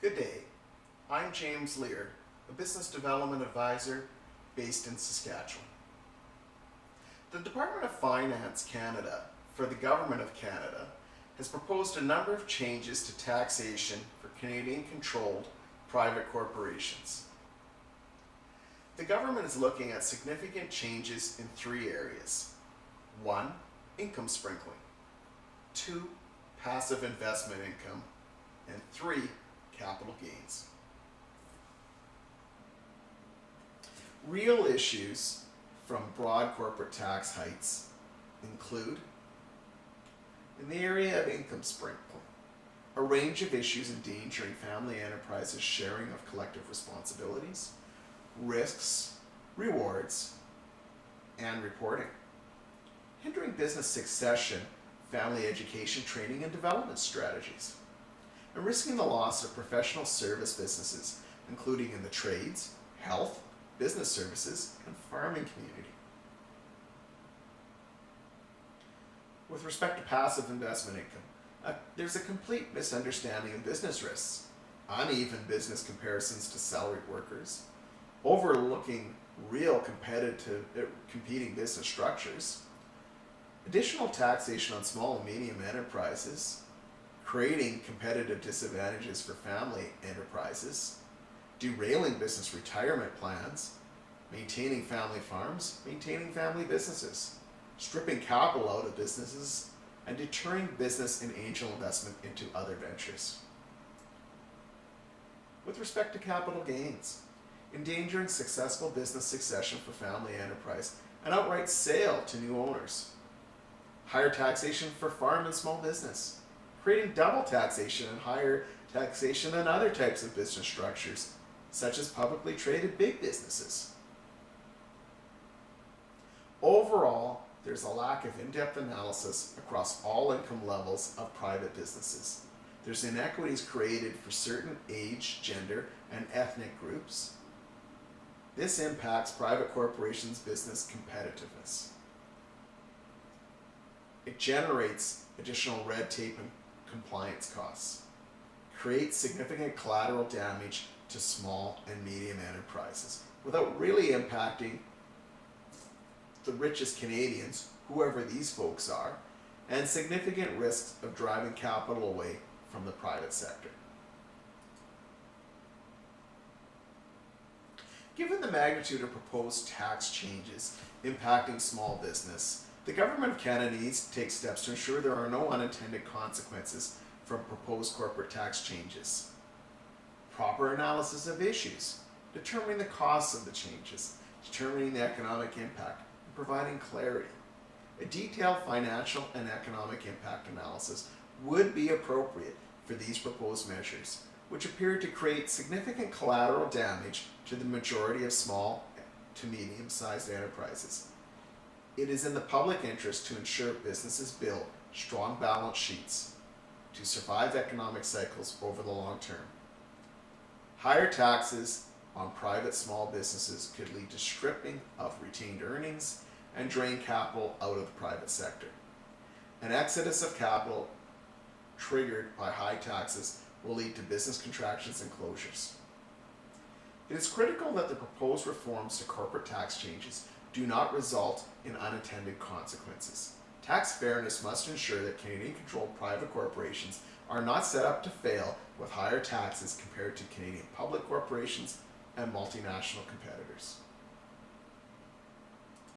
Good day. I'm James Leier, a business development advisor based in Saskatchewan. The Department of Finance Canada for the Government of Canada has proposed a number of changes to taxation for Canadian-controlled private corporations. The government is looking at significant changes in three areas. 1. Income sprinkling. 2. Passive investment income. And 3. Capital gains. Real issues from broad corporate tax hikes include, in the area of income sprinkling, a range of issues endangering family enterprises' sharing of collective responsibilities, risks, rewards, and reporting, hindering business succession, family education, training, and development strategies, and risking the loss of professional service businesses, including in the trades, health, business services, and farming community. With respect to passive investment income, there's a complete misunderstanding of business risks, uneven business comparisons to salaried workers, overlooking real competing business structures, additional taxation on small and medium enterprises, creating competitive disadvantages for family enterprises, derailing business retirement plans, maintaining family farms, maintaining family businesses, stripping capital out of businesses, and deterring business and angel investment into other ventures. With respect to capital gains, endangering successful business succession for family enterprise and outright sale to new owners, higher taxation for farm and small business, creating double taxation and higher taxation on other types of business structures, such as publicly traded big businesses. Overall, there's a lack of in-depth analysis across all income levels of private businesses. There's inequities created for certain age, gender, and ethnic groups. This impacts private corporations' business competitiveness. It generates additional red tape and compliance costs, creates significant collateral damage to small and medium enterprises without really impacting the richest Canadians, whoever these folks are, and significant risks of driving capital away from the private sector. Given the magnitude of proposed tax changes impacting small business, the Government of Canada needs to take steps to ensure there are no unintended consequences from proposed corporate tax changes. Proper analysis of issues, determining the costs of the changes, determining the economic impact, and providing clarity. A detailed financial and economic impact analysis would be appropriate for these proposed measures, which appear to create significant collateral damage to the majority of small to medium-sized enterprises. It is in the public interest to ensure businesses build strong balance sheets to survive economic cycles over the long term. Higher taxes on private small businesses could lead to stripping of retained earnings and drain capital out of the private sector. An exodus of capital triggered by high taxes will lead to business contractions and closures. It is critical that the proposed reforms to corporate tax changes do not result in unintended consequences. Tax fairness must ensure that Canadian-controlled private corporations are not set up to fail with higher taxes compared to Canadian public corporations and multinational competitors.